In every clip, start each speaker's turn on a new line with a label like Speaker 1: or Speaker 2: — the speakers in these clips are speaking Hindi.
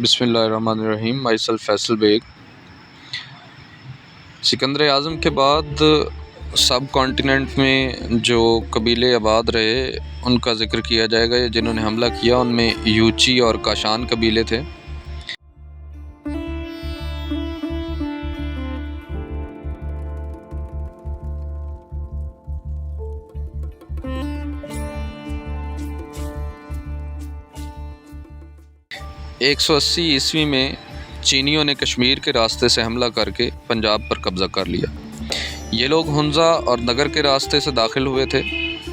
Speaker 1: बिस्मिल्लाहिर्रहमानिर्रहीम। Myself Faisal Baig. सिकंदर आज़म के बाद सब कॉन्टिनेंट में जो कबीले आबाद रहे उनका ज़िक्र किया जाएगा। जिन्होंने हमला किया उनमें यूची और काशान कबीले थे। एक 180 ईस्वी में चीनियों ने कश्मीर के रास्ते से हमला करके पंजाब पर कब्ज़ा कर लिया। ये लोग हुंज़ा और नगर के रास्ते से दाखिल हुए थे।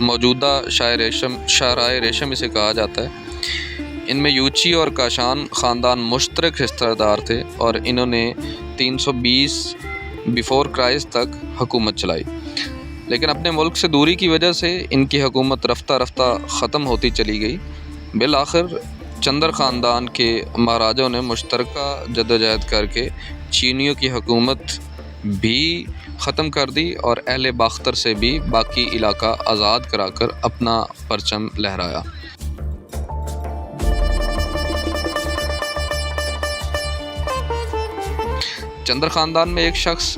Speaker 1: मौजूदा शाहराए रेशम इसे कहा जाता है। इनमें यूची और काशान ख़ानदान मुश्तरक हिस्सेदार थे और इन्होंने 320 बिफोर क्राइस्ट तक हुकूमत चलाई। लेकिन अपने मुल्क से दूरी की वजह से इनकी हुकूमत रफ्ता रफ्ता ख़त्म होती चली गई। बिल आखिर चंदर ख़ानदान के महाराजों ने मुश्तरका जद्दोजहद करके चीनियों की हुकूमत भी ख़त्म कर दी और अहले बाख्तर से भी बाकी इलाका आज़ाद कराकर अपना परचम लहराया। चंदर ख़ानदान में एक शख्स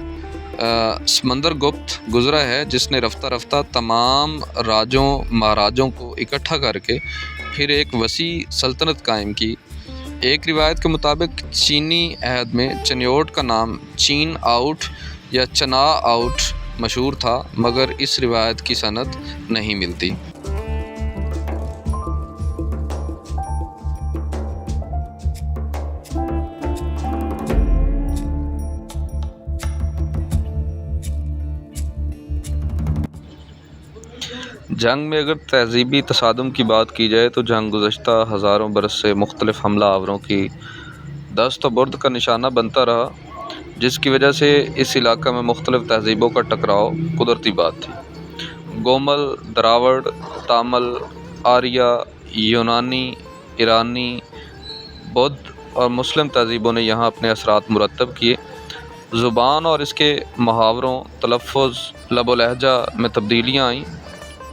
Speaker 1: समंदर गुप्त गुज़रा है जिसने रफ्ता रफ्ता तमाम राजों महाराजों को इकट्ठा करके फिर एक वसी सल्तनत कायम की। एक रिवायत के मुताबिक चीनी अहद में चन्योट का नाम चीन आउट या चना आउट मशहूर था, मगर इस रिवायत की सनद नहीं मिलती। जंग में अगर तहज़ीबी तसादुम की बात की जाए तो जंग गुज़श्ता हज़ारों बरस से मुख्तलिफ़ हमला आवरों की दस्त व बुर्द का निशाना बनता रहा, जिसकी वजह से इस इलाक़े में मुख्तलिफ़ तहज़ीबों का टकराव कुदरती बात थी। गोमल, द्रावड़, तामल, आर्या, यूनानी, ईरानी, बौद्ध और मुस्लिम तहज़ीबों ने यहाँ अपने असरात मुरतब किए। ज़ुबान और इसके मुहावरों, तलफ़्फ़ुज़, लबो लहजा में तब्दीलियाँ आईं।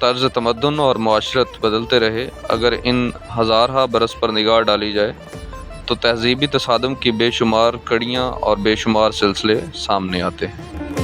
Speaker 1: तर्ज़ तमद्दुन और मुआशरत बदलते रहे। अगर इन हज़ारहा बरस पर निगाह डाली जाए तो तहज़ीबी तसादुम की बेशुमार कड़ियाँ और बेशुमार सिलसिले सामने आते हैं।